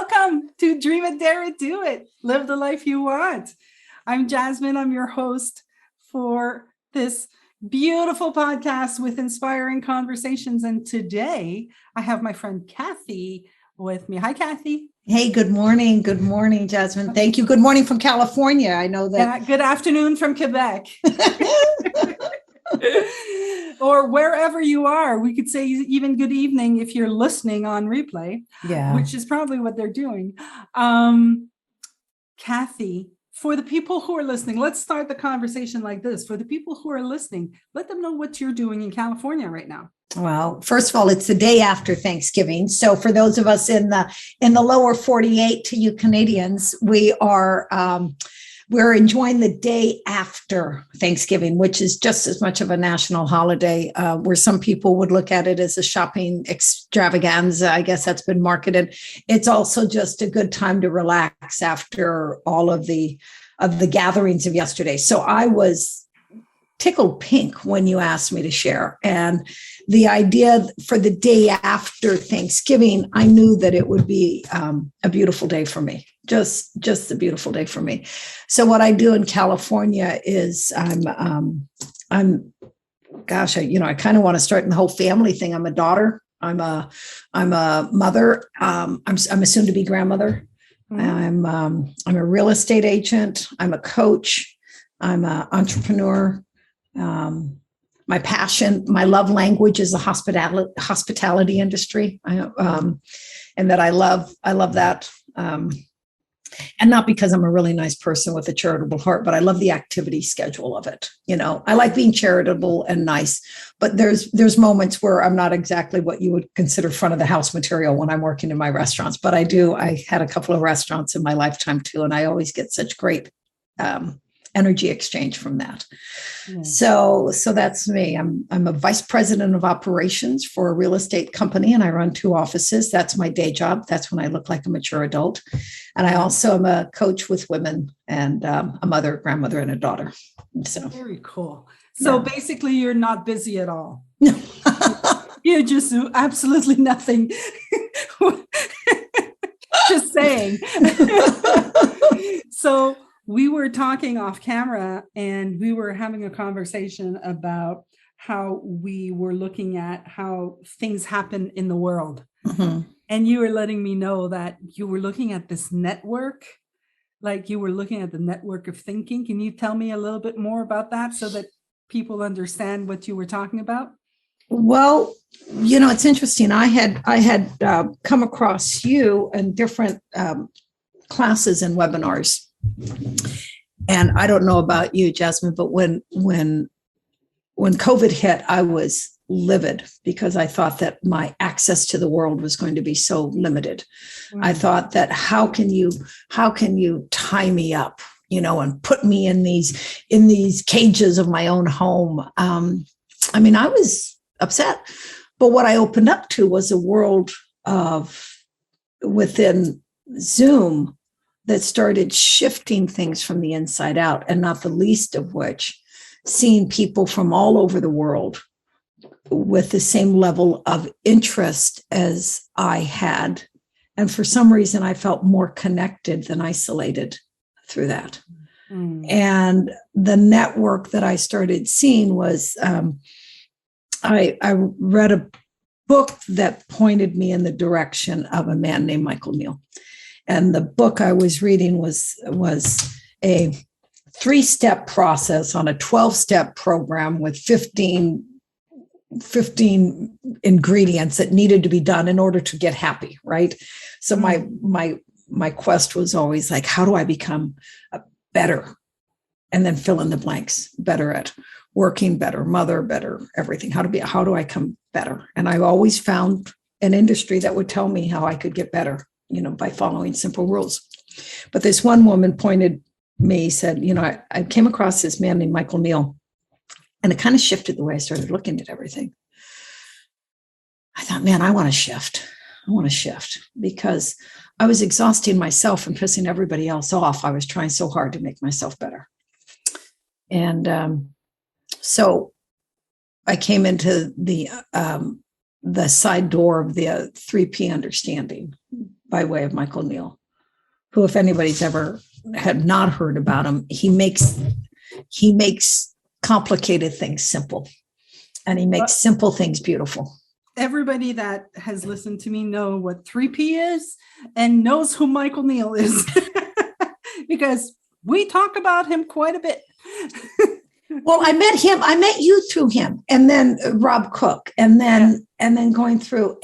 Welcome to Dream It, Dare It, Do It. Live the life you want. I'm Jasmyne. I'm your host for this beautiful podcast with inspiring conversations. And today I have my friend Cathy with me. Hi, Cathy. Hey, good morning. Good morning, Jasmyne. Thank you. Good morning from California. I know that. Yeah, good afternoon from Quebec. Or wherever you are. We could say even good evening if you're listening on replay, which is probably what they're doing. Cathy, for the people who are listening, let's start the conversation like this. For the people who are listening, let them know what you're doing in California right now. Well, first of all, it's the day after Thanksgiving. So for those of us in the lower 48, to you Canadians, we're enjoying the day after Thanksgiving, which is just as much of a national holiday, where some people would look at it as a shopping extravaganza. I guess that's been marketed. It's also just a good time to relax after all of the gatherings of yesterday. So I was tickled pink when you asked me to share. And the idea for the day after Thanksgiving, I knew that it would be a beautiful day for me. Just a beautiful day for me. So what I do in California is I kind of want to start in the whole family thing. I'm a daughter. I'm a mother. I'm a soon to be grandmother. Mm-hmm. I'm a real estate agent. I'm a coach. I'm an entrepreneur. My passion, my love language is the hospitality industry. And that I love that. And not because I'm a really nice person with a charitable heart, but I love the activity schedule of it. You know, I like being charitable and nice, but there's moments where I'm not exactly what you would consider front of the house material when I'm working in my restaurants, but I had a couple of restaurants in my lifetime too. And I always get such great, energy exchange from that. Yeah. So that's me. I'm a vice president of operations for a real estate company, and I run 2 offices. That's my day job. That's when I look like a mature adult. And I also am a coach with women and a mother, grandmother, and a daughter. So very cool. So basically you're not busy at all. You just do absolutely nothing. Just saying. So we were talking off camera and we were having a conversation about how we were looking at how things happen in the world. Mm-hmm. And you were letting me know that you were looking at this network, like you were looking at the network of thinking. Can you tell me a little bit more about that so that people understand what you were talking about? Well, you know, it's interesting. I had come across you in different classes and webinars. And I don't know about you, Jasmyne, but when COVID hit, I was livid because I thought that my access to the world was going to be so limited. Mm-hmm. I thought that how can you tie me up, you know, and put me in these cages of my own home? I mean, I was upset, but what I opened up to was a world within Zoom that started shifting things from the inside out, and not the least of which, seeing people from all over the world with the same level of interest as I had. And for some reason, I felt more connected than isolated through that. Mm. And the network that I started seeing was, I read a book that pointed me in the direction of a man named Michael Neill. And the book I was reading was a 3-step process on a 12-step program with 15 ingredients that needed to be done in order to get happy, right? So my quest was always like, how do I become better? And then fill in the blanks, better at working, better mother, better everything. How do I come better? And I always found an industry that would tell me how I could get better, you know, by following simple rules. But this one woman said, you know, I came across this man named Michael Neill, and it kind of shifted the way I started looking at everything. I thought, man, I want to shift because I was exhausting myself and pissing everybody else off. I was trying so hard to make myself better. And so I came into the side door of the 3P understanding, by way of Michael Neal, who, if anybody's ever had not heard about him, he makes complicated things simple, and he makes simple things beautiful. Everybody that has listened to me know what 3P is and knows who Michael Neal is because we talk about him quite a bit. Well, I met you through him, and then Rob Cook, and then going through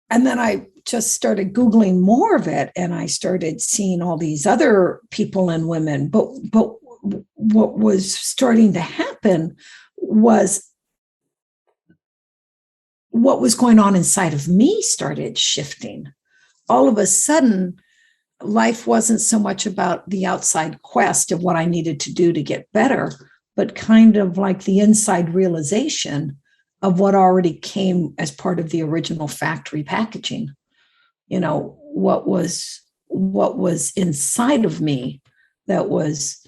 and then I just started Googling more of it, and I started seeing all these other people and women. But what was starting to happen was what was going on inside of me started shifting. All of a sudden, life wasn't so much about the outside quest of what I needed to do to get better, but kind of like the inside realization of what already came as part of the original factory packaging. You know, what was inside of me that was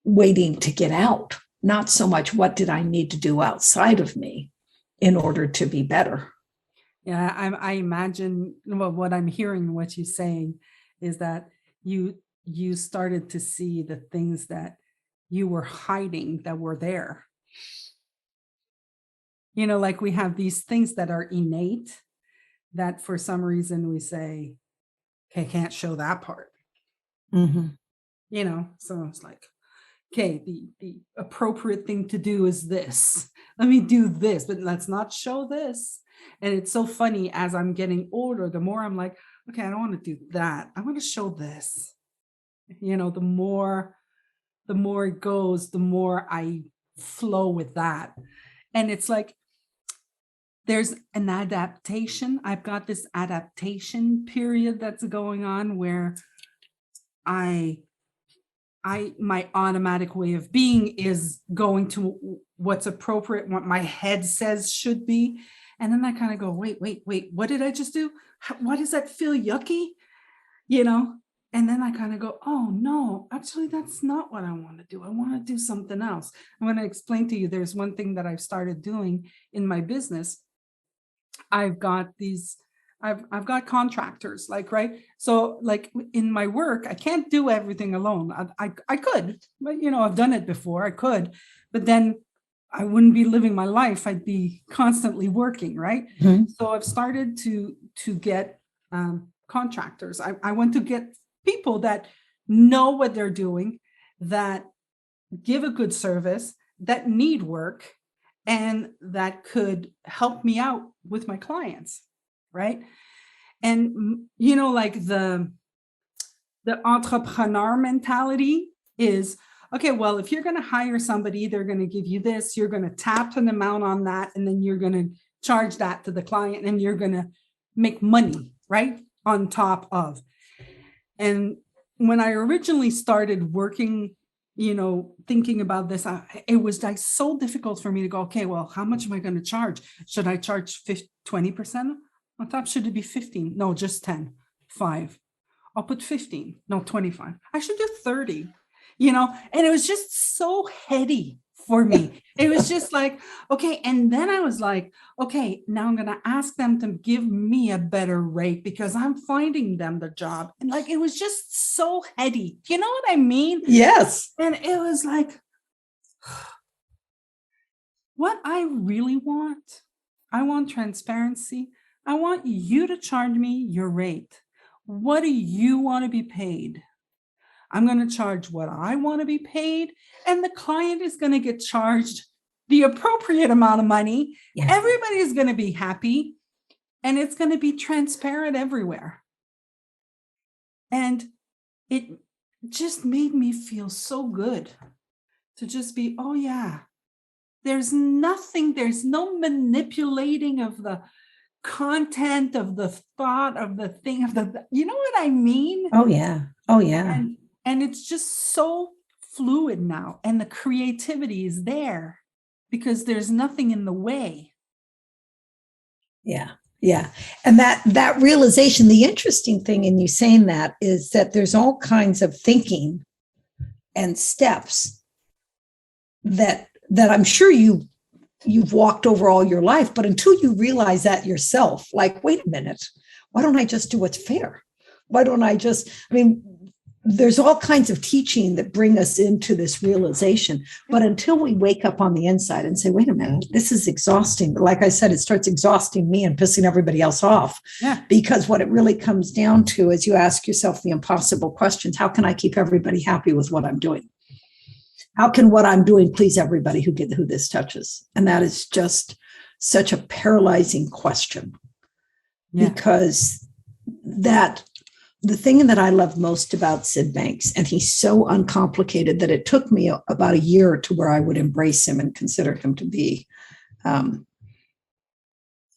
waiting to get out, not so much what did I need to do outside of me in order to be better. Yeah, I imagine what I'm hearing, what you're saying is that you started to see the things that you were hiding that were there. You know, like we have these things that are innate that for some reason we say, okay, can't show that part. Mm-hmm. You know, so it's like, okay, the appropriate thing to do is this. Let me do this, but let's not show this. And it's so funny as I'm getting older, the more I'm like, okay, I don't want to do that. I want to show this. You know, the more it goes, the more I flow with that. And it's like, there's an adaptation. I've got this adaptation period that's going on where my automatic way of being is going to what's appropriate, what my head says should be. And then I kind of go, wait, what did I just do? Why does that feel yucky? You know? And then I kind of go, oh no, actually, that's not what I want to do. I want to do something else. I'm going to explain to you, there's one thing that I've started doing in my business. I've got contractors, like, right? So like in my work, I can't do everything alone. I could, but you know, I've done it before. I could, but then I wouldn't be living my life. I'd be constantly working, right? Mm-hmm. So I've started to get contractors. I want to get people that know what they're doing, that give a good service, that need work, and that could help me out with my clients, right? And you know, like the entrepreneur mentality is, okay, well, if you're going to hire somebody, they're going to give you this, you're going to tap an amount on that, and then you're going to charge that to the client, and you're going to make money, right, on top of. And when I originally started working, you know, thinking about this, it was like so difficult for me to go, okay, well, how much am I going to charge? Should I charge 20% on top? Should it be 15? No, just 10, 5. I'll put 15, no, 25. I should do 30, you know, and it was just so heady for me. It was just like, okay. And then I was like, okay, now I'm going to ask them to give me a better rate because I'm finding them the job. And like, it was just so heady. You know what I mean? Yes. And it was like, what I really want, I want transparency. I want you to charge me your rate. What do you want to be paid? I'm going to charge what I want to be paid, and the client is going to get charged the appropriate amount of money. Yeah. Everybody is going to be happy, and it's going to be transparent everywhere. And it just made me feel so good to just be, oh yeah, there's no manipulating of the content, of the thought, of the thing, of the, you know what I mean? Oh yeah. And it's just so fluid now, and the creativity is there because there's nothing in the way. Yeah. And that realization, the interesting thing in you saying that is that there's all kinds of thinking and steps that I'm sure you you've walked over all your life. But until you realize that yourself, like, wait a minute, why don't I just do what's fair? Why don't I just, I mean, there's all kinds of teaching that bring us into this realization. But until we wake up on the inside and say, wait a minute, this is exhausting. Like I said, it starts exhausting me and pissing everybody else off. Yeah. Because what it really comes down to is you ask yourself the impossible questions. How can I keep everybody happy with what I'm doing? How can what I'm doing please everybody who this touches? And that is just such a paralyzing question. Yeah. Because the thing that I love most about Sid Banks, and he's so uncomplicated that it took me about a year to where I would embrace him and consider him to be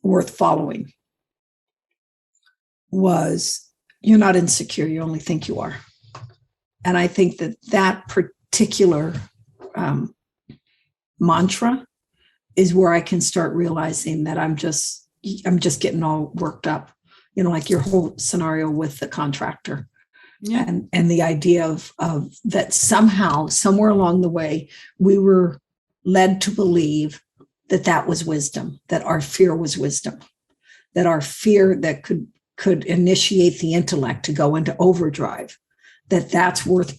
worth following, was you're not insecure, you only think you are. And I think that particular mantra is where I can start realizing that I'm just getting all worked up. You know, like your whole scenario with the contractor. Yeah. And the idea of that somehow, somewhere along the way, we were led to believe that was wisdom, that our fear was wisdom, that our fear that could initiate the intellect to go into overdrive, that's worth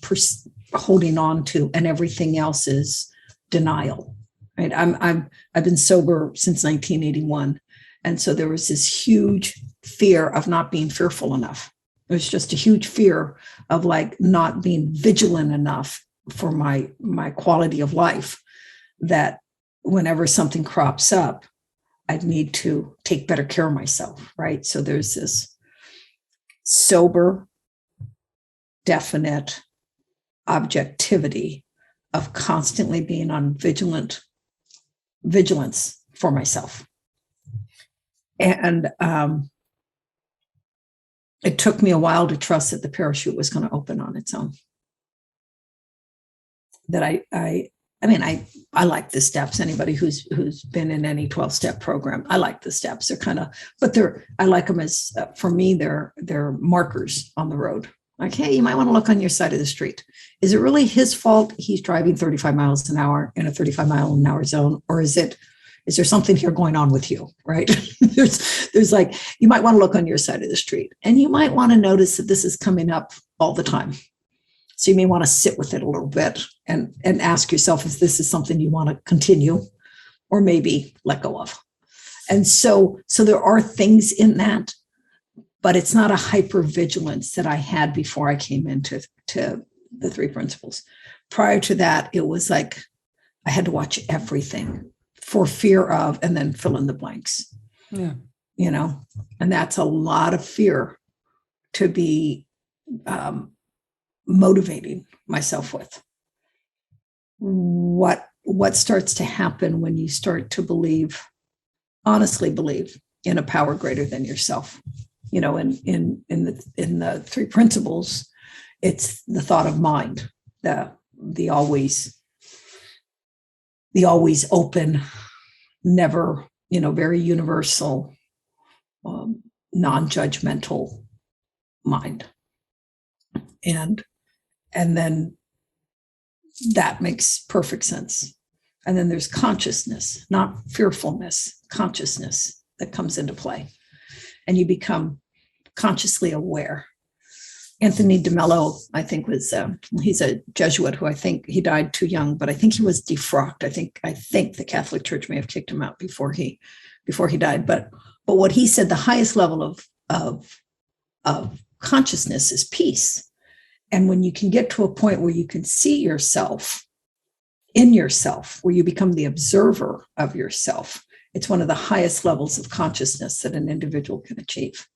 holding on to, and everything else is denial. Right? I've been sober since 1981. And so there was this huge fear of not being fearful enough. It was just a huge fear of like not being vigilant enough for my quality of life, that whenever something crops up, I'd need to take better care of myself, right? So there's this sober, definite objectivity of constantly being on vigilance for myself. And it took me a while to trust that the parachute was going to open on its own. That I like the steps. Anybody who's been in any 12-step program, I like the steps. They're kind of, but I like them as, for me, they're markers on the road. Like, hey, you might want to look on your side of the street. Is it really his fault he's driving 35 miles an hour in a 35 mile an hour zone, or is there something here going on with you, right? there's like, you might want to look on your side of the street, and you might want to notice that this is coming up all the time. So you may want to sit with it a little bit and ask yourself if this is something you want to continue or maybe let go of. And so there are things in that, but it's not a hypervigilance that I had before I came into the three principles. Prior to that, it was like I had to watch everything for fear of, and then fill in the blanks. Yeah. You know, and that's a lot of fear to be motivating myself with. What starts to happen when you start to honestly believe in a power greater than yourself? You know, in the three principles, it's the thought of mind, the always open, never, very universal, non-judgmental mind. And then that makes perfect sense. And then there's consciousness, not fearfulness, consciousness that comes into play. And you become consciously aware. Anthony DeMello, I think, was he's a Jesuit who I think he died too young, but I think he was defrocked. I think the Catholic Church may have kicked him out before he died. But what he said, the highest level of consciousness is peace. And when you can get to a point where you can see yourself in yourself, where you become the observer of yourself, it's one of the highest levels of consciousness that an individual can achieve.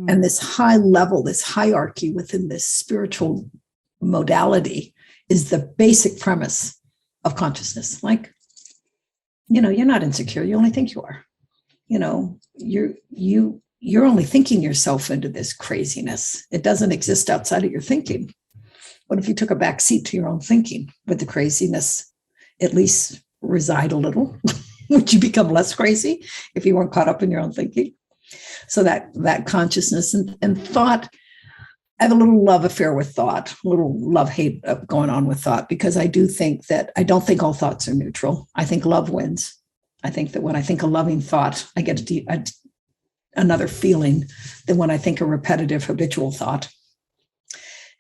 And this high level, this hierarchy within this spiritual modality is the basic premise of consciousness. Like, you're not insecure. You only think you are. You're only thinking yourself into this craziness. It doesn't exist outside of your thinking. What if you took a back seat to your own thinking? Would the craziness at least reside a little? Would you become less crazy if you weren't caught up in your own thinking? So that consciousness and thought, I have a little love affair with thought, a little love-hate going on with thought, because I don't think all thoughts are neutral. I think love wins. I think that when I think a loving thought, I get another feeling than when I think a repetitive habitual thought.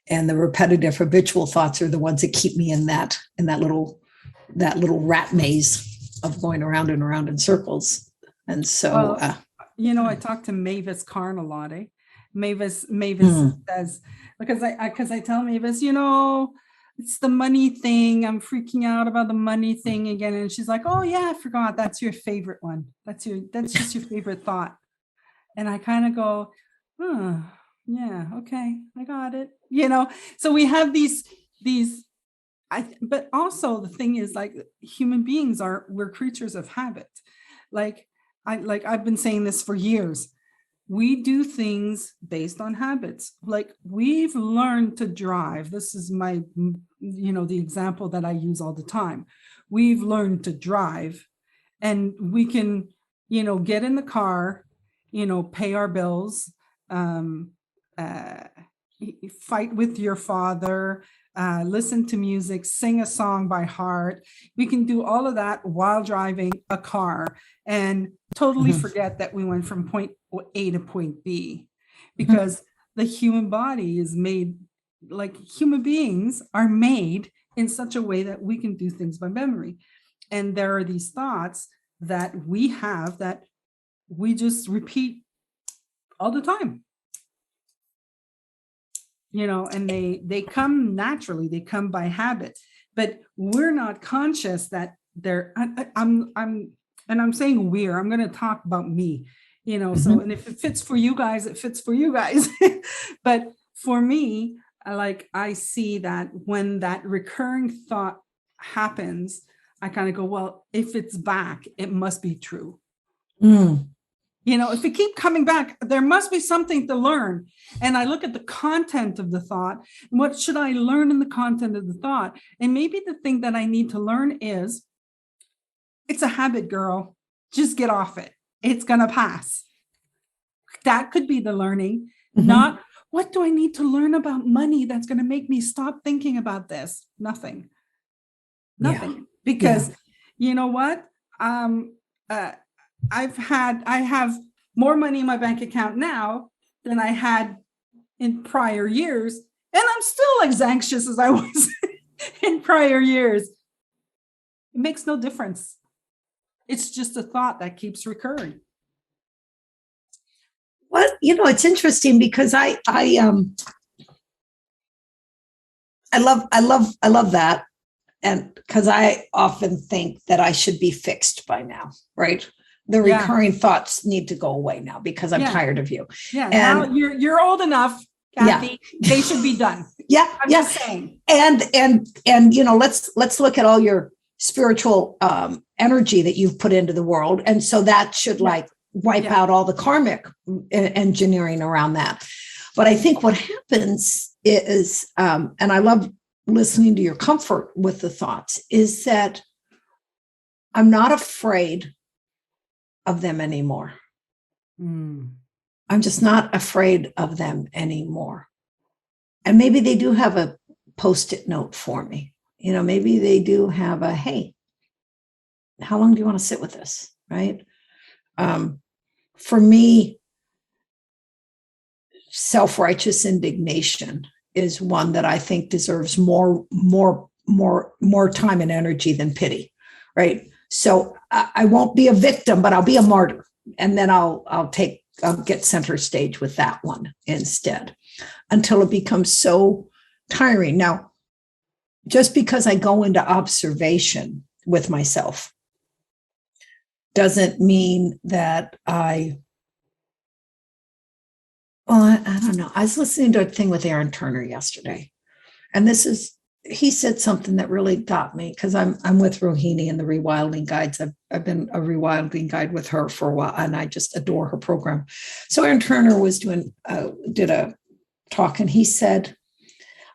And the repetitive habitual thoughts are the ones that keep me in that little rat maze of going around and around in circles. And so, I talk to Mavis Karn a lot. Mavis says, because I tell Mavis, it's the money thing. I'm freaking out about the money thing again. And she's like, oh yeah, I forgot. That's your favorite one. That's just your favorite thought. And I kind of go, yeah, okay, I got it. So we have these, but also the thing is, like, human beings we're creatures of habit. I've been saying this for years. We do things based on habits. Like, we've learned to drive. This is my, the example that I use all the time. We've learned to drive, and we can, get in the car, pay our bills, fight with your father, listen to music, sing a song by heart. We can do all of that while driving a car and totally forget that we went from point A to point B, because the human body is made, like, human beings are made in such a way that we can do things by memory. And there are these thoughts that we have that we just repeat all the time. And they come naturally, they come by habit, but we're not conscious that I'm saying I'm going to talk about me, so, and if it fits for you guys, it fits for you guys. But for me, I see that when that recurring thought happens, I kind of go, well, if it's back, it must be true. If we keep coming back, there must be something to learn. And I look at the content of the thought. What should I learn in the content of the thought? And maybe the thing that I need to learn is, it's a habit, girl. Just get off it. It's going to pass. That could be the learning, not, what do I need to learn about money that's going to make me stop thinking about this? Nothing. Because you know what? I have more money in my bank account now than I had in prior years. And I'm still as anxious as I was in prior years. It makes no difference. It's just a thought that keeps recurring. Well, it's interesting because I love that. And because I often think that I should be fixed by now, right? The recurring thoughts need to go away now because I'm tired of you. Yeah. And now you're old enough, Cathy. They should be done. I'm just saying. And let's look at all your spiritual energy that you've put into the world. And so that should wipe out all the karmic engineering around that. But I think what happens is, and I love listening to your comfort with the thoughts, is that I'm not afraid of them anymore. I'm just not afraid of them anymore. And maybe they do have a Post-it note for me. Maybe they do have a, hey, how long do you want to sit with this? Right. For me, self-righteous indignation is one that I think deserves more time and energy than pity. Right. So I won't be a victim, but I'll be a martyr. And then I'll get center stage with that one instead, until it becomes so tiring. Now, just because I go into observation with myself doesn't mean that I don't know. I was listening to a thing with Aaron Turner yesterday, and he said something that really got me, because I'm with Rohini and the Rewilding Guides. I've been a rewilding guide with her for a while, and I just adore her program. So Aaron Turner did a talk, and he said,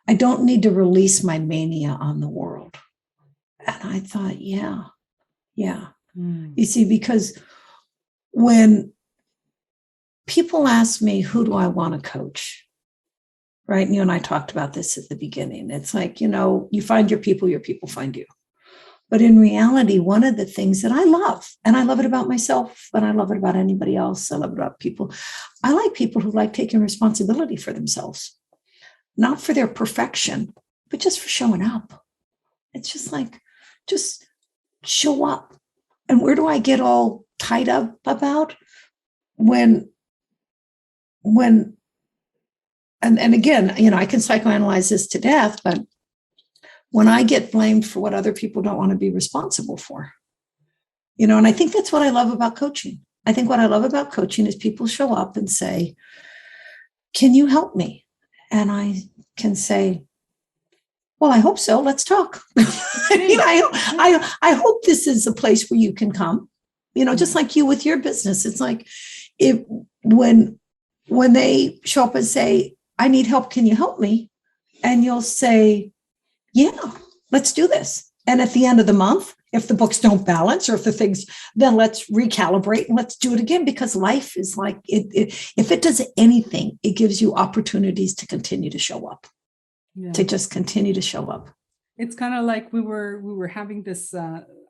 I don't need to release my mania on the world. And I thought, yeah. You see, because when people ask me, who do I want to coach? Right. And you and I talked about this at the beginning. It's like, you find your people find you. But in reality, one of the things that I love, and I love it about myself, and I love it about anybody else, I love it about people. I like people who like taking responsibility for themselves, not for their perfection, but just for showing up. It's just like, just show up. And where do I get all tied up about? When and again, I can psychoanalyze this to death, but when I get blamed for what other people don't want to be responsible for, and I think that's what I love about coaching. I think what I love about coaching is people show up and say, can you help me? And I can say, well, I hope so. Let's talk. I hope this is a place where you can come, just like you with your business. It's like when they show up and say, I need help, can you help me? And you'll say, yeah, let's do this. And at the end of the month, if the books don't balance or if the things, then let's recalibrate and let's do it again, because life is like, if it does anything, it gives you opportunities to continue to show up, to just continue to show up. It's kind of like we were having this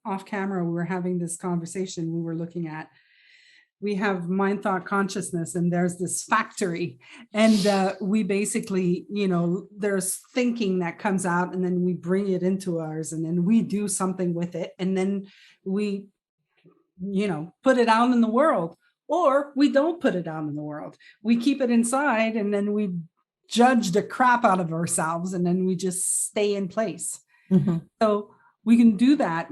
off camera, we were having this conversation, we were looking at, we have mind, thought, consciousness, and there's this factory, and we basically, there's thinking that comes out, and then we bring it into ours, and then we do something with it, and then we, put it out in the world, or we don't put it out in the world. We keep it inside, and then we judge the crap out of ourselves, and then we just stay in place. Mm-hmm. So we can do that.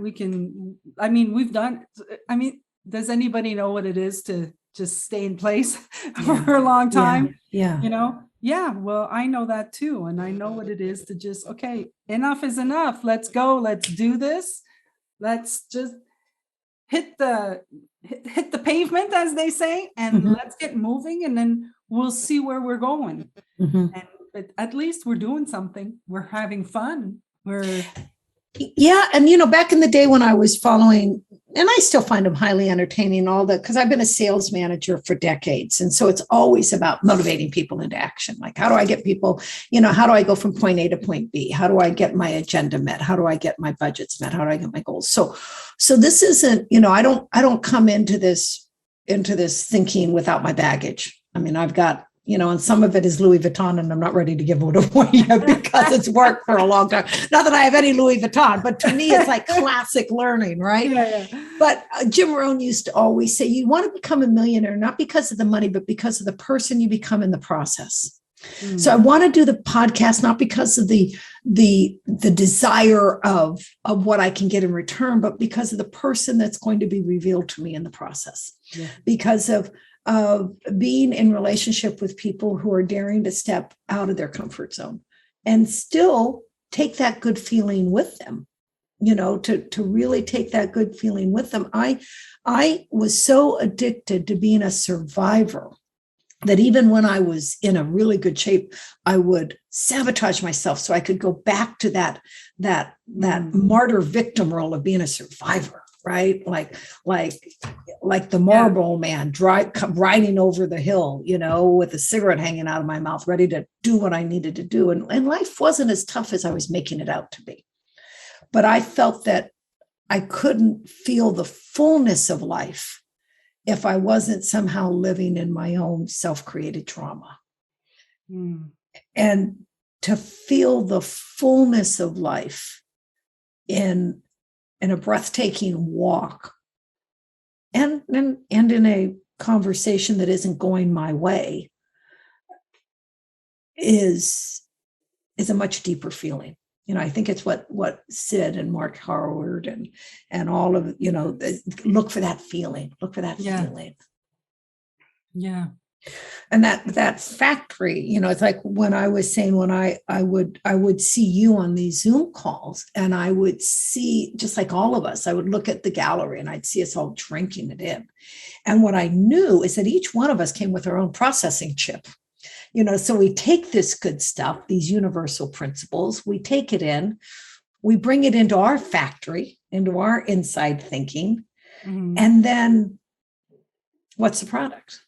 Does anybody know what it is to just stay in place for a long time? Yeah. Yeah. Well, I know that too. And I know what it is to just, okay, enough is enough. Let's go. Let's do this. Let's just hit the pavement, as they say, and let's get moving, and then we'll see where we're going. But at least we're doing something. We're having fun. And back in the day when I was following, and I still find them highly entertaining, all that, because I've been a sales manager for decades. And so it's always about motivating people into action. Like, how do I get people, how do I go from point A to point B? How do I get my agenda met? How do I get my budgets met? How do I get my goals? So this isn't, I don't come into this thinking without my baggage. I've got, and some of it is Louis Vuitton, and I'm not ready to give it away yet because it's worked for a long time. Not that I have any Louis Vuitton, but to me, it's like classic learning, right? Yeah. But Jim Rohn used to always say, you want to become a millionaire, not because of the money, but because of the person you become in the process. So I want to do the podcast, not because of the desire of what I can get in return, but because of the person that's going to be revealed to me in the process, because of being in relationship with people who are daring to step out of their comfort zone and still take that good feeling with them, to really take that good feeling with them. I was so addicted to being a survivor that even when I was in a really good shape, I would sabotage myself so I could go back to that martyr victim role of being a survivor. Right? Like the Marlboro man riding over the hill, with a cigarette hanging out of my mouth, ready to do what I needed to do. And life wasn't as tough as I was making it out to be. But I felt that I couldn't feel the fullness of life if I wasn't somehow living in my own self-created trauma. And to feel the fullness of life in a breathtaking walk and in a conversation that isn't going my way is a much deeper feeling. I think it's what Sid and Mark Howard and all of, look for that feeling, feeling. Yeah. And that factory, it's like when I was saying, when I would see you on these Zoom calls, and I would see, just like all of us, I would look at the gallery and I'd see us all drinking it in. And what I knew is that each one of us came with our own processing chip. So we take this good stuff, these universal principles, we take it in, we bring it into our factory, into our inside thinking. And then what's the product?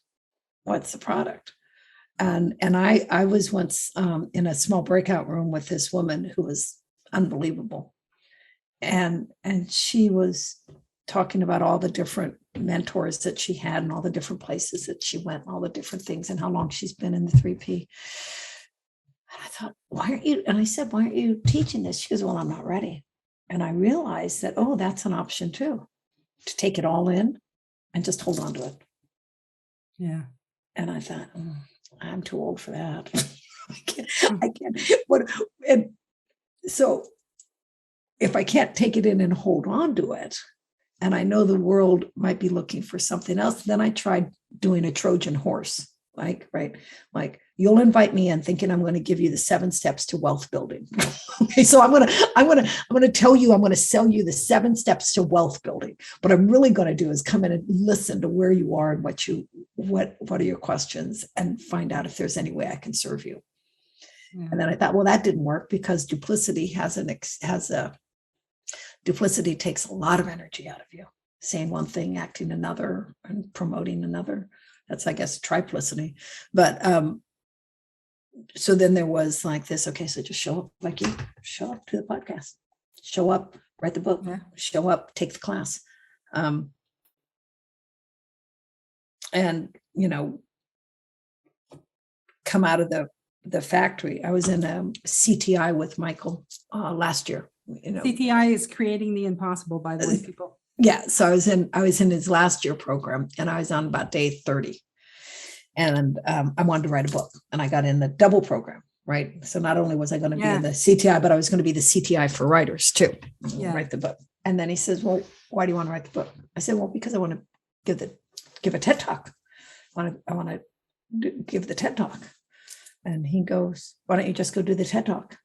And I was once in a small breakout room with this woman who was unbelievable. and she was talking about all the different mentors that she had and all the different places that she went, and all the different things, and how long she's been in the 3P. And I thought, why aren't you? And I said, why aren't you teaching this? She goes, well, I'm not ready. And I realized that, oh, that's an option too, to take it all in and just hold on to it. Yeah. And I thought, I'm too old for that. I can't. And so if I can't take it in and hold on to it, and I know the world might be looking for something else, then I tried doing a Trojan horse, like you'll invite me in thinking I'm going to give you the 7 steps to wealth building. Okay, so I'm going to tell you, I'm going to sell you the 7 steps to wealth building. What I'm really going to do is come in and listen to where you are and what are your questions, and find out if there's any way I can serve you. Yeah. And then I thought, well, that didn't work, because duplicity duplicity takes a lot of energy out of you. Saying one thing, acting another, and promoting another. That's, I guess, triplicity. But so then there was like this, okay, so just show up like you, show up to the podcast, show up, write the book, show up, take the class. And, come out of the factory. I was in a CTI with Michael last year. CTI is creating the impossible, by the way, people. Yeah. So I was in his last year program, and I was on about day 30. And I wanted to write a book, and I got in the double program, right? So not only was I going to be in the CTI, but I was going to be the CTI for writers too, write the book. And then he says, well, why do you want to write the book? I said, well, because I want to give a TED talk. I want to give the TED talk. And he goes, why don't you just go do the TED talk?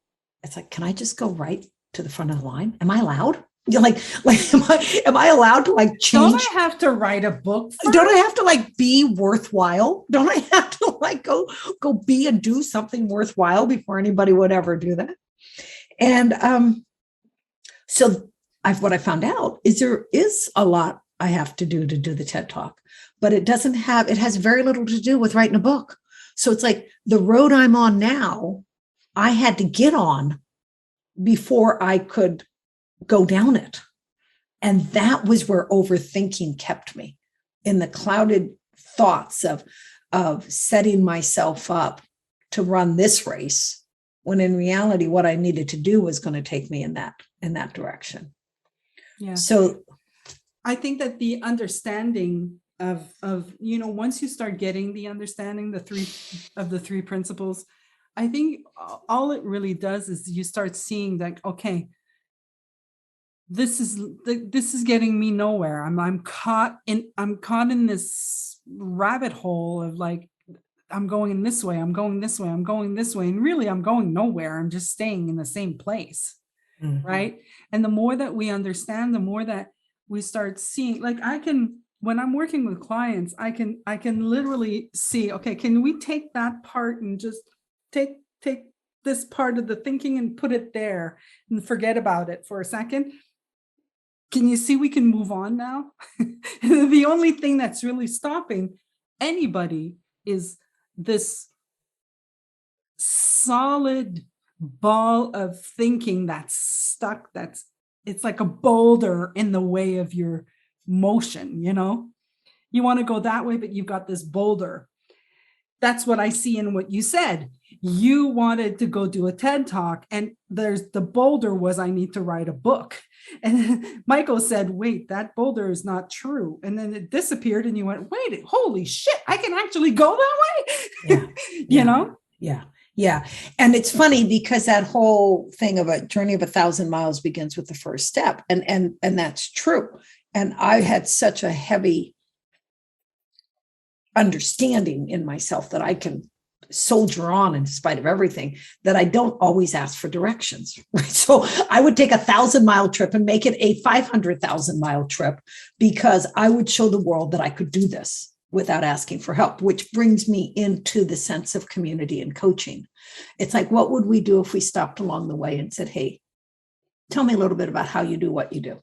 It's like, can I just go right to the front of the line? Am I allowed? You're like, am I allowed to change? Don't I have to write a book first? Don't I have to be worthwhile? Don't I have to go be and do something worthwhile before anybody would ever do that? And so what I found out is there is a lot I have to do the TED talk, but it has very little to do with writing a book. So it's like the road I'm on now, I had to get on before I could go down it. And that was where overthinking kept me, in the clouded thoughts of setting myself up to run this race, when in reality, what I needed to do was going to take me in that direction. Yeah. So I think that the understanding of once you start getting the understanding, the three principles, I think all it really does is you start seeing that, okay, this is getting me nowhere. I'm caught in this rabbit hole of I'm going this way, I'm going this way, I'm going this way, and really I'm going nowhere. I'm just staying in the same place. Mm-hmm. Right. And the more that we understand, the more that we start seeing, when I'm working with clients, I can literally see, okay, can we take that part and just take this part of the thinking and put it there and forget about it for a second? Can you see we can move on now? The only thing that's really stopping anybody is this solid ball of thinking that's stuck. It's like a boulder in the way of your motion. You want to go that way, but you've got this boulder. That's what I see in what you said. You wanted to go do a TED talk, and the boulder was, I need to write a book. And Michael said, wait, that boulder is not true. And then it disappeared, and you went, wait, holy shit, I can actually go that way. Yeah. Yeah. Yeah. And it's funny because that whole thing of a journey of 1,000 miles begins with the first step. And that's true. And I had such a heavy understanding in myself that I can soldier on in spite of everything, that I don't always ask for directions. Right? So I would take 1,000-mile trip and make it a 500,000-mile trip, because I would show the world that I could do this without asking for help, which brings me into the sense of community and coaching. It's like, what would we do if we stopped along the way and said, hey, tell me a little bit about how you do what you do.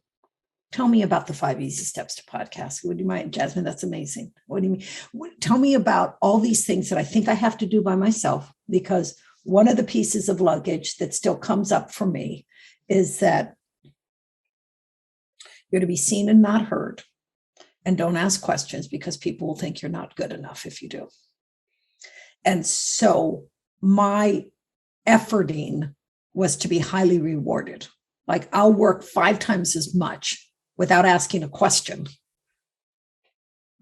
Tell me about the 5 easy steps to podcast. Would you mind, Jasmine? That's amazing. What do you mean? Tell me about all these things that I think I have to do by myself, because one of the pieces of luggage that still comes up for me is that You're to be seen and not heard. And don't ask questions because people will think you're not good enough if you do. And so my efforting was to be highly rewarded. Like I'll work 5 times as much without asking a question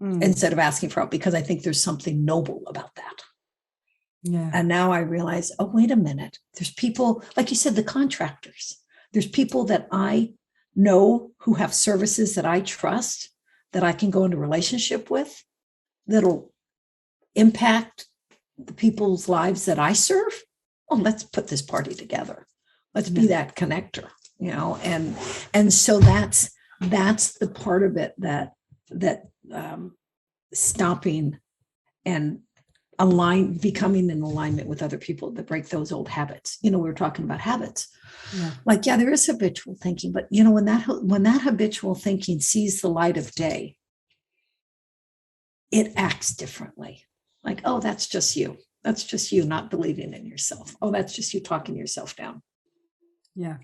instead of asking for help, because I think there's something noble about that. Yeah. And now I realize, oh, wait a minute. There's people, like you said, the contractors. There's people that I know who have services that I trust, that I can go into relationship with, that'll impact the people's lives that I serve. Oh, let's put this party together. Let's be that connector, and so that's the part of it that stopping and becoming in alignment with other people that break those old habits. We were talking about habits. Like, there is habitual thinking, but when that habitual thinking sees the light of day, it acts differently. Like, oh, that's just you. That's just you not believing in yourself. Oh, that's just you talking yourself down. Yeah.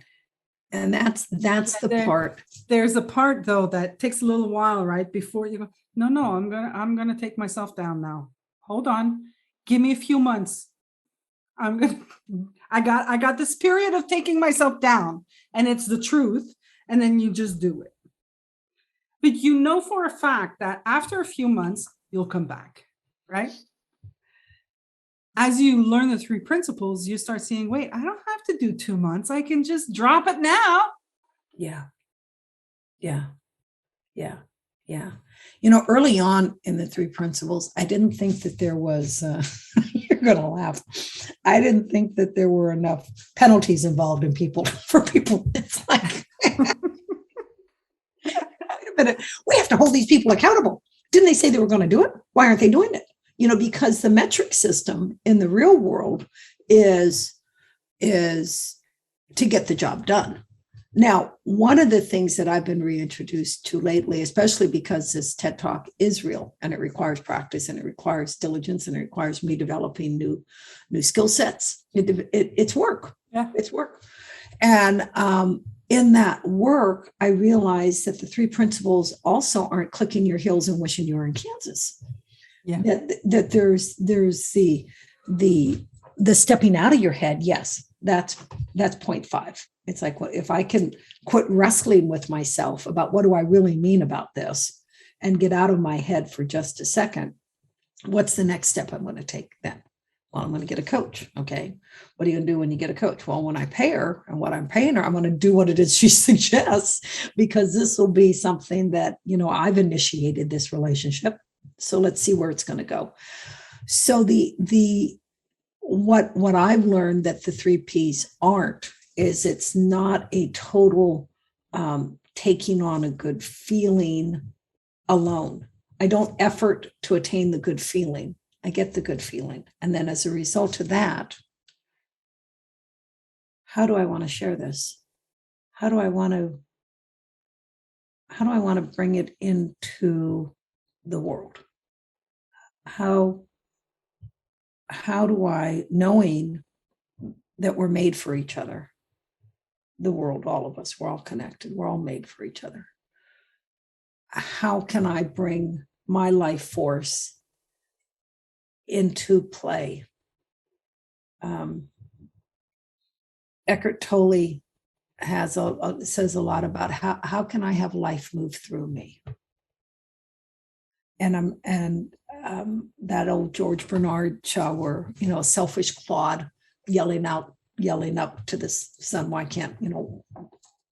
And that's the part. There's a part though that takes a little while, right? Before you go, no, I'm gonna take myself down now. Hold on. Give me a few months. I got this period of taking myself down, and it's the truth. And then you just do it. But for a fact that after a few months, you'll come back, right? As you learn the 3 principles, you start seeing, wait, I don't have to do 2 months. I can just drop it now. Yeah. Early on in the 3 principles, I didn't think that there was, you're going to laugh. I didn't think that there were enough penalties involved for people. It's like, wait a minute, we have to hold these people accountable. Didn't they say they were going to do it? Why aren't they doing it? Because the metric system in the real world is to get the job done. Now, one of the things that I've been reintroduced to lately, especially because this TED Talk is real and it requires practice and it requires diligence and it requires me developing new skill sets. It's work. Yeah, it's work. And in that work, I realized that the 3 principles also aren't clicking your heels and wishing you were in Kansas. Yeah. That there's the stepping out of your head. Yes, that's 0.5. It's like, what if I can quit wrestling with myself about what do I really mean about this and get out of my head for just a second? What's the next step I'm going to take then? Well, I'm going to get a coach. Okay. What are you going to do when you get a coach? Well, when I pay her and what I'm paying her, I'm going to do what it is she suggests, because this will be something that, I've initiated this relationship. So let's see where it's going to go. So what I've learned that the 3 Ps aren't is it's not a total taking on a good feeling alone. I don't effort to attain the good feeling. I get the good feeling. And then as a result of that, how do I want to share this? How do I want to bring it into the world? How do I, knowing that we're made for each other, the world, all of us, we're all connected, we're all made for each other. How can I bring my life force into play? Eckhart Tolle says a lot about how can I have life move through me? And that old George Bernard Shaw, where a selfish Claude yelling up to the sun, why can't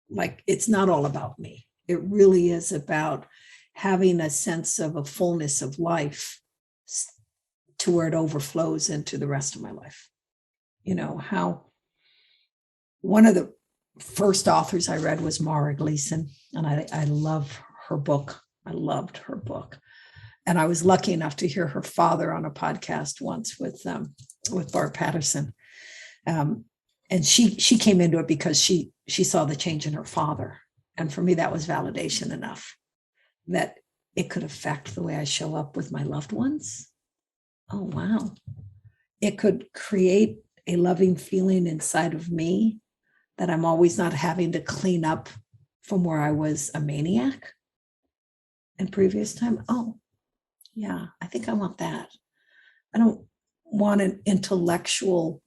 like, it's not all about me. It really is about having a sense of a fullness of life to where it overflows into the rest of my life. How one of the first authors I read was Mara Gleason, and I love her book. I loved her book. And I was lucky enough to hear her father on a podcast once with Barb Patterson. And she came into it because she saw the change in her father. And for me, that was validation enough that it could affect the way I show up with my loved ones. Oh, wow. It could create a loving feeling inside of me that I'm always not having to clean up from where I was a maniac in previous time. Oh, yeah, I think I want that. I don't want an intellectual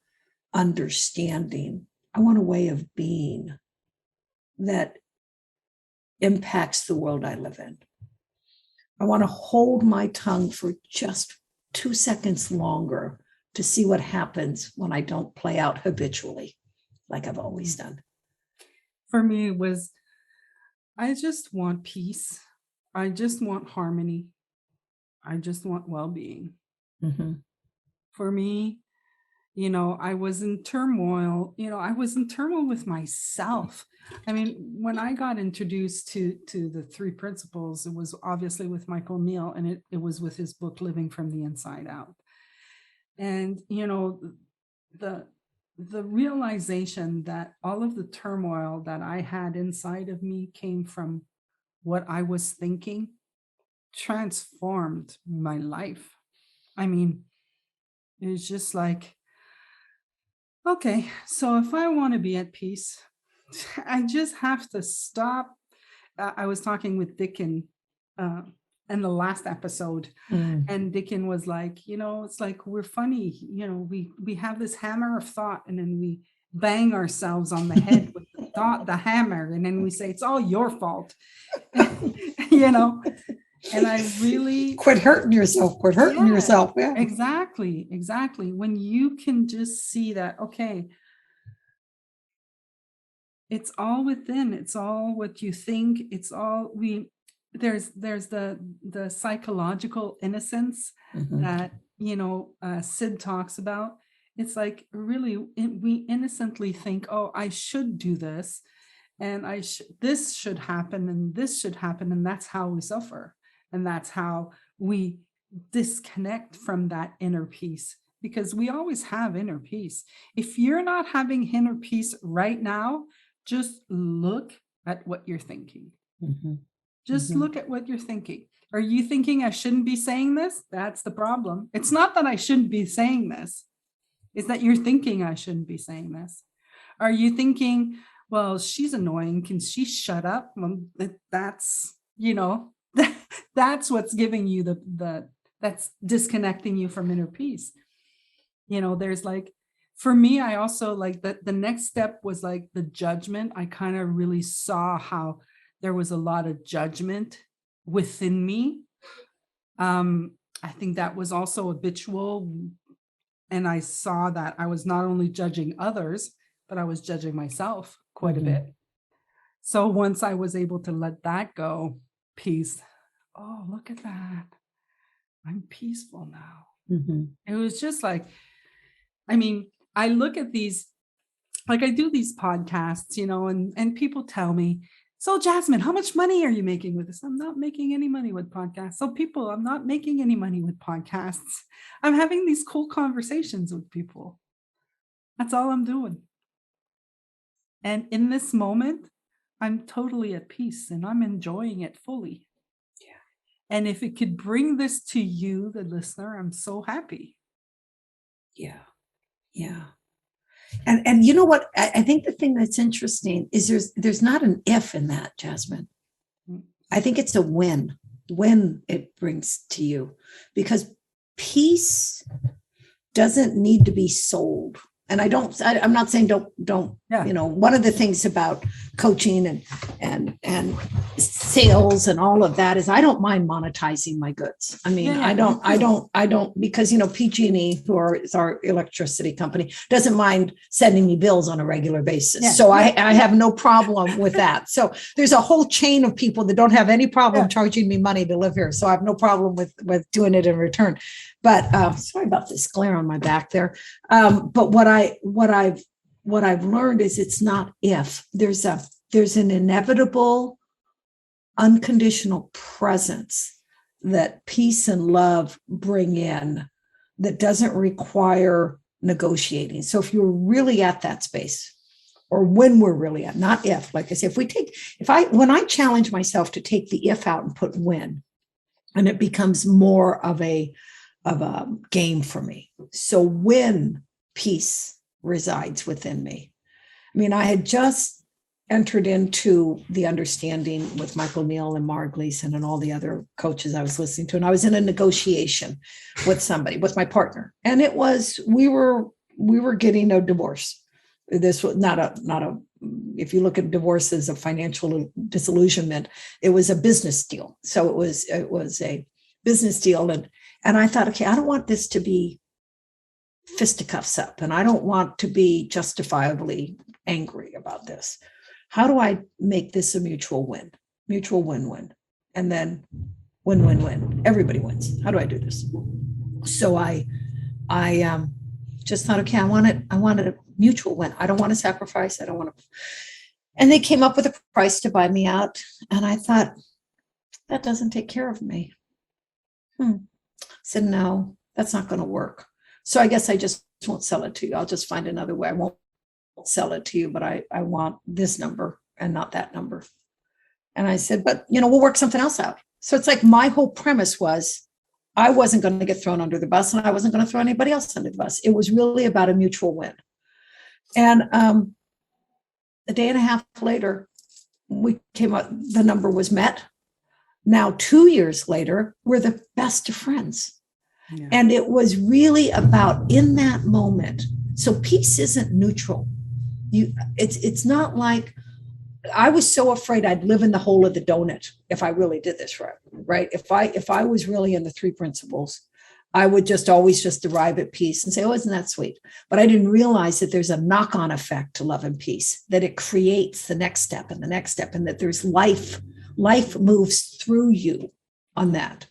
understanding. I want a way of being that impacts the world I live in. I want to hold my tongue for just 2 seconds longer to see what happens when I don't play out habitually like I've always done. For me, it was, I just want peace. I just want harmony. I just want well-being. Mm-hmm. For me, I was in turmoil. I was in turmoil with myself. I mean, when I got introduced to the three principles, it was obviously with Michael Neal, and it was with his book, Living from the Inside Out. And, the realization that all of the turmoil that I had inside of me came from what I was thinking transformed my life. I mean, it's just like, okay, so if I want to be at peace, I just have to stop. I was talking with Dickin in the last episode, and Dickin was like, it's like we're funny, we have this hammer of thought, and then we bang ourselves on the head with the hammer, and then we say it's all your fault, And I really quit hurting yourself. Yeah, exactly. When you can just see that, okay, it's all within, it's all what you think, it's all there's the psychological innocence that Sid talks about. It's like, really, we innocently think, oh, I should do this, and this should happen, and this should happen, and that's how we suffer, and that's how we disconnect from that inner peace, because we always have inner peace. If you're not having inner peace right now, just look at what you're thinking. Just look at what you're thinking. Are you thinking I shouldn't be saying this? That's the problem. It's not that I shouldn't be saying this. It's that you're thinking I shouldn't be saying this. Are you thinking, well, she's annoying, can she shut up? Well, that's, that's what's giving you that's disconnecting you from inner peace. There's like, for me, I also like that the next step was like the judgment. I kind of really saw how there was a lot of judgment within me. I think that was also habitual. And I saw that I was not only judging others, but I was judging myself quite a bit. So once I was able to let that go, peace. Oh, look at that. I'm peaceful now. It was just like, I mean, I look at these, like I do these podcasts, and people tell me, so Jasmine, how much money are you making with this? I'm not making any money with podcasts. So people, I'm not making any money with podcasts. I'm having these cool conversations with people. That's all I'm doing. And in this moment, I'm totally at peace and I'm enjoying it fully. Yeah. And if it could bring this to you, the listener, I'm so happy. Yeah. Yeah. And you know what? I think the thing that's interesting is there's not an if in that, Jasmine. I think it's a when it brings to you, because peace doesn't need to be sold. And I'm not saying don't, Yeah. One of the things about coaching and sales and all of that is I don't mind monetizing my goods. I mean, I don't, because, PG&E, is our electricity company, doesn't mind sending me bills on a regular basis. Yeah. So I have no problem with that. So there's a whole chain of people that don't have any problem charging me money to live here. So I have no problem with doing it in return. But sorry about this glare on my back there. But what I've learned is it's not if. There's an inevitable, unconditional presence that peace and love bring in that doesn't require negotiating. So if you're really at that space, or when we're really at, not if, like I say, when I challenge myself to take the if out and put when, and it becomes more of a game for me. So when peace resides within me. I mean, I had just entered into the understanding with Michael Neal and Mara Gleason and all the other coaches I was listening to. And I was in a negotiation with somebody, with my partner. And it was, we were getting a divorce. This was not a, if you look at divorce as a financial disillusionment, it was a business deal. So it was a business deal. And I thought, okay, I don't want this to be fisticuffs up, and I don't want to be justifiably angry about this. How do I make this a mutual win-win, and then win-win-win? Everybody wins. How do I do this? So I just thought, okay, I wanted a mutual win. I don't want to sacrifice. I don't want to. And they came up with a price to buy me out, and I thought, that doesn't take care of me. I said, no, that's not going to work. So I guess I just won't sell it to you. I'll just find another way. I won't sell it to you, but I want this number and not that number. And I said, but we'll work something else out. So it's like my whole premise was I wasn't going to get thrown under the bus, and I wasn't going to throw anybody else under the bus. It was really about a mutual win. And a day and a half later, we came up, the number was met. Now, 2 years later, we're the best of friends. Yeah. And it was really about in that moment. So peace isn't neutral. It's not like I was so afraid I'd live in the hole of the donut if I really did this right. If I was really in the three principles, I would just always just arrive at peace and say, oh, isn't that sweet? But I didn't realize that there's a knock-on effect to love and peace, that it creates the next step and the next step, and that there's life moves through you on that.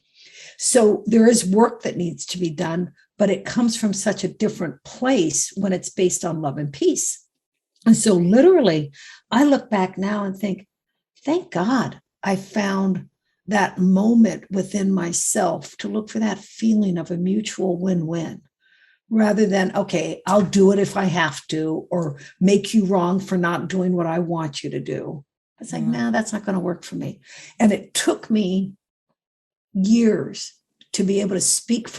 So there is work that needs to be done, but it comes from such a different place when it's based on love and peace. And so literally, I look back now and think, thank God I found that moment within myself to look for that feeling of a mutual win-win, rather than, okay, I'll do it if I have to, or make you wrong for not doing what I want you to do. It's like, no, that's not going to work for me. And it took me years to be able to speak up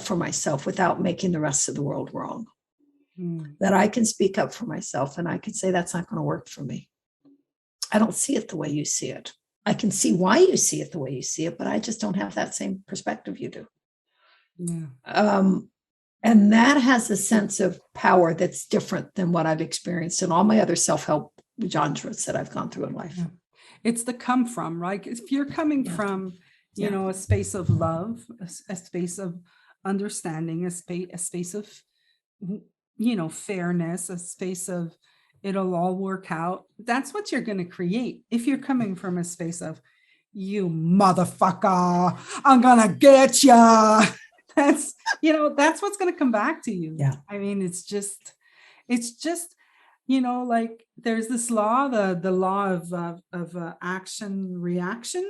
for myself without making the rest of the world wrong. That I can speak up for myself and I can say, that's not going to work for me. I don't see it the way you see it. I can see why you see it the way you see it, but I just don't have that same perspective you do. Yeah. And that has a sense of power that's different than what I've experienced in all my other self-help genres that I've gone through in life. Yeah. It's the come from, right? If you're coming from, a space of love, a space of understanding, a space of, fairness, a space of it'll all work out. That's what you're going to create. If you're coming from a space of, you motherfucker, I'm going to get ya. That's what's going to come back to you. Yeah. I mean, it's just, like there's this law, the law of action reaction.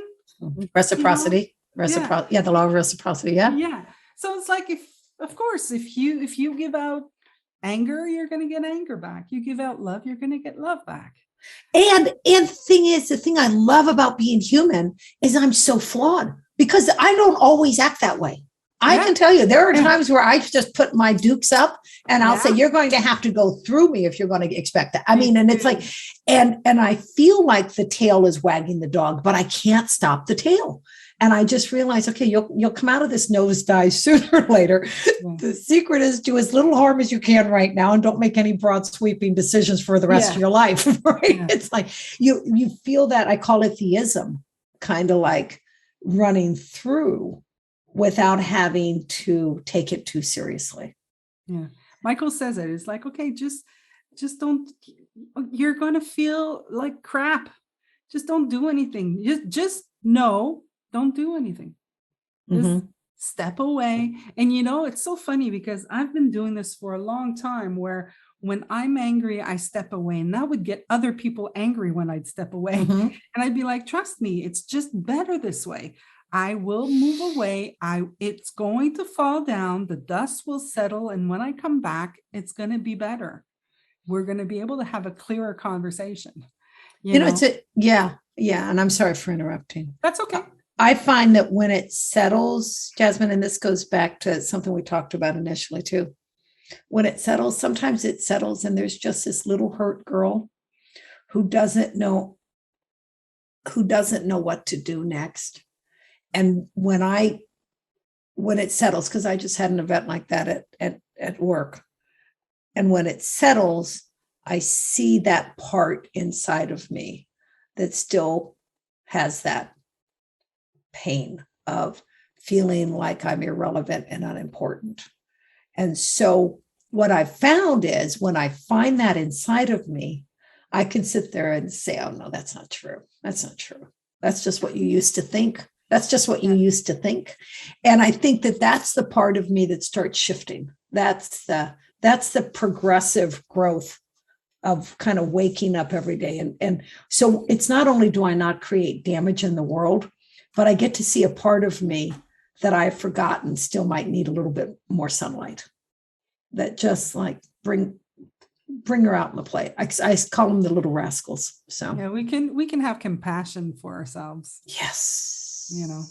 Reciprocity. The law of reciprocity. Yeah. So it's like, if you give out anger, you're going to get anger back. You give out love, you're going to get love back. And the thing I love about being human is I'm so flawed, because I don't always act that way. I can tell you, there are times where I just put my dukes up and I'll say, you're going to have to go through me if you're going to expect that. I mean, and it's like, and I feel like the tail is wagging the dog, but I can't stop the tail. And I just realized, okay, you'll come out of this nosedive sooner or later. The secret is do as little harm as you can right now, and don't make any broad sweeping decisions for the rest of your life. Right? Yeah. It's like you feel that, I call it the ism, kind of like running through without having to take it too seriously. Yeah. Michael says it. It's like, okay, just don't, you're going to feel like crap. Just don't do anything. Just no. Don't do anything. Just step away. And it's so funny because I've been doing this for a long time, where when I'm angry, I step away, and that would get other people angry when I'd step away. And I'd be like, trust me, it's just better this way. I will move away. It's going to fall down. The dust will settle. And when I come back, it's going to be better. We're going to be able to have a clearer conversation. Yeah. And I'm sorry for interrupting. That's okay. I find that when it settles, Jasmine, and this goes back to something we talked about initially too, when it settles, sometimes it settles and there's just this little hurt girl who doesn't know what to do next. And when it settles, because I just had an event like that at work, and when it settles, I see that part inside of me that still has that pain of feeling like I'm irrelevant and unimportant. And so what I've found is when I find that inside of me, I can sit there and say, oh, no, that's not true. That's not true. That's just what you used to think. That's just what you used to think. And I think that that's the part of me that starts shifting. That's the progressive growth of kind of waking up every day. And so it's not only do I not create damage in the world, but I get to see a part of me that I've forgotten still might need a little bit more sunlight. That just like bring her out in the play. I call them the little rascals. So yeah, we can have compassion for ourselves. Yes. You know,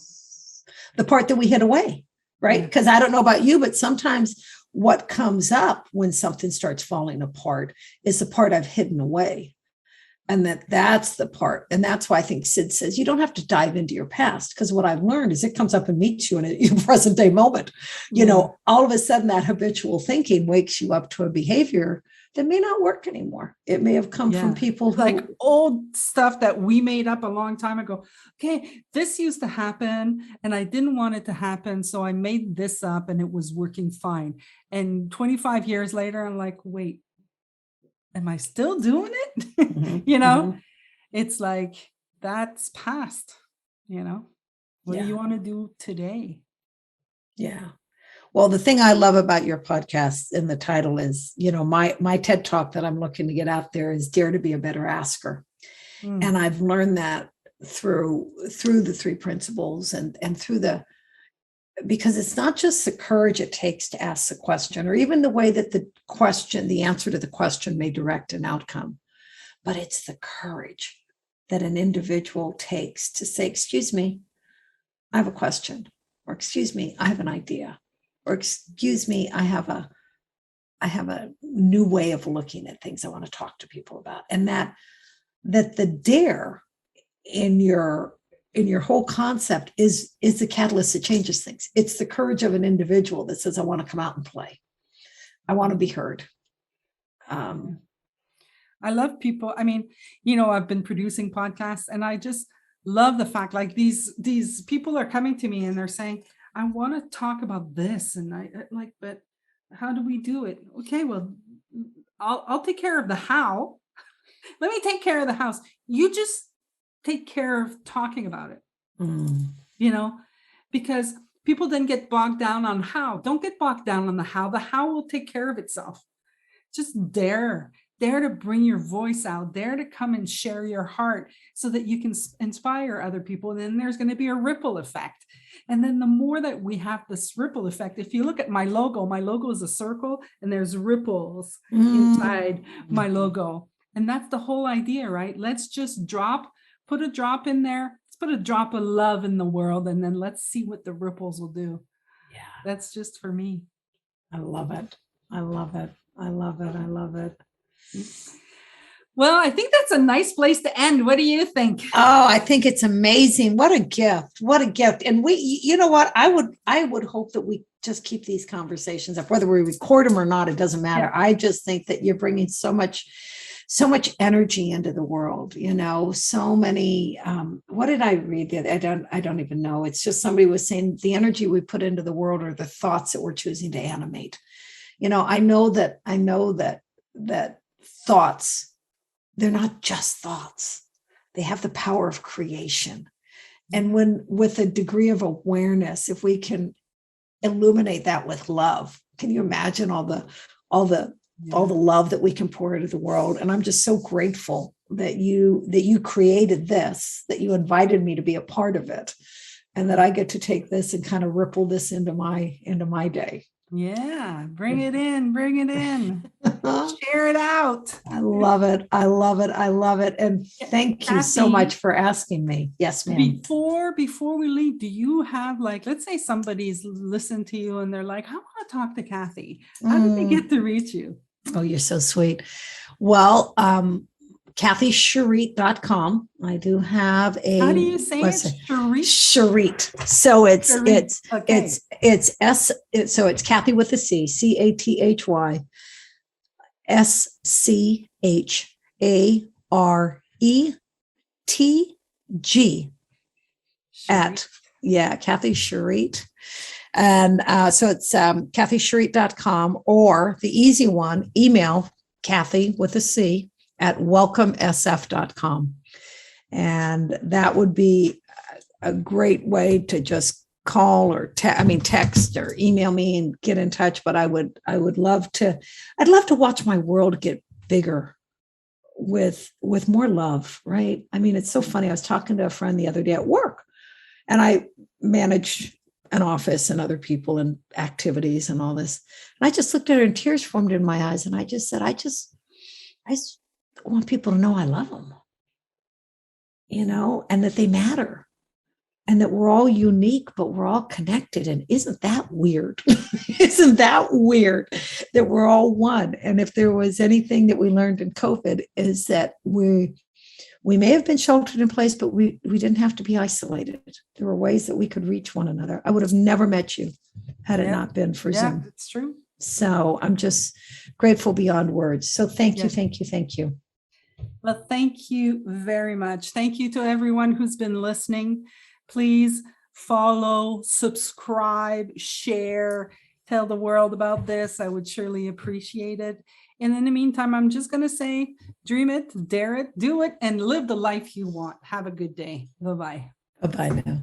the part that we hid away, right? Because I don't know about you, but sometimes what comes up when something starts falling apart is the part I've hidden away. And that's the part. And that's why I think Sid says you don't have to dive into your past, because what I've learned is it comes up and meets you in your present day moment. You know, all of a sudden that habitual thinking wakes you up to a behavior that may not work anymore. It may have come from people who, like old stuff that we made up a long time ago. Okay, this used to happen and I didn't want it to happen. So I made this up and it was working fine. And 25 years later, I'm like, wait, am I still doing it? You know, it's like, that's past, what do you want to do today? Yeah. Well, the thing I love about your podcast and the title is, my TED talk that I'm looking to get out there is Dare to be a Better Asker. And I've learned that through the 3 principles and through because it's not just the courage it takes to ask the question, or even the way that the answer to the question may direct an outcome, but it's the courage that an individual takes to say, excuse me, I have a question, or excuse me, I have an idea, or excuse me, I have a new way of looking at things I want to talk to people about. And that the dare in your whole concept is the catalyst that changes things. It's the courage of an individual that says, I want to come out and play. I want to be heard. I love people. I mean, I've been producing podcasts and I just love the fact like these people are coming to me and they're saying, I want to talk about this. And I like, but how do we do it? Okay, well, I'll take care of the how. Let me take care of the house. You just take care of talking about it, because people then get bogged down on how. Don't get bogged down on the how. The how will take care of itself. Just dare to bring your voice out, dare to come and share your heart so that you can inspire other people. And then there's going to be a ripple effect. And then the more that we have this ripple effect, if you look at my logo is a circle and there's ripples inside my logo. And that's the whole idea, right? Let's just put a drop in there. Let's put a drop of love in the world. And then let's see what the ripples will do. Yeah. That's just for me. I love it. I love it. I love it. I love it. Well, I think that's a nice place to end. What do you think? Oh, I think it's amazing. What a gift. What a gift. And you know what? I would hope that we just keep these conversations up, whether we record them or not, it doesn't matter. Yeah. I just think that you're bringing so much energy into the world, so many, what did I read? I don't even know. It's just somebody was saying the energy we put into the world are the thoughts that we're choosing to animate. I know that thoughts, they're not just thoughts. They have the power of creation. And with a degree of awareness, if we can illuminate that with love, can you imagine all the love that we can pour into the world? And I'm just so grateful that you created this, that you invited me to be a part of it, and that I get to take this and kind of ripple this into my day. Yeah, bring it in. Share it out. I love it. I love it. I love it. And thank you so much for asking me. Yes, ma'am. Before we leave, do you have let's say somebody's listened to you and they're like, I want to talk to Cathy. How did they get to reach you? Oh, you're so sweet. Well, CathyScharetg.com. I do have a How do you say it? website. Scharetg? Scharetg. So Scharetg. Okay. so it's Cathy with a C, CathyScharetg at, Cathy Scharetg. And so it's CathyScharetg.com, or the easy one, email Cathy with a C at welcomesf.com. And that would be a great way to just call or text or email me and get in touch. But I'd love to watch my world get bigger with more love, right? I mean, it's so funny. I was talking to a friend the other day at work, and I manage an office and other people and activities and all this. And I just looked at her and tears formed in my eyes. And I just said, I just want people to know I love them, and that they matter, and that we're all unique, but we're all connected. And isn't that weird? Isn't that weird that we're all one? And if there was anything that we learned in COVID, is that we may have been sheltered in place, but we didn't have to be isolated. There were ways that we could reach one another. I would have never met you had it not been for Zoom. Yeah, it's true. So I'm just grateful beyond words. So thank you. Well, thank you very much. Thank you to everyone who's been listening. Please follow, subscribe, share, tell the world about this. I would surely appreciate it. And in the meantime, I'm just going to say, dream it, dare it, do it, and live the life you want. Have a good day. Bye-bye. Bye-bye now.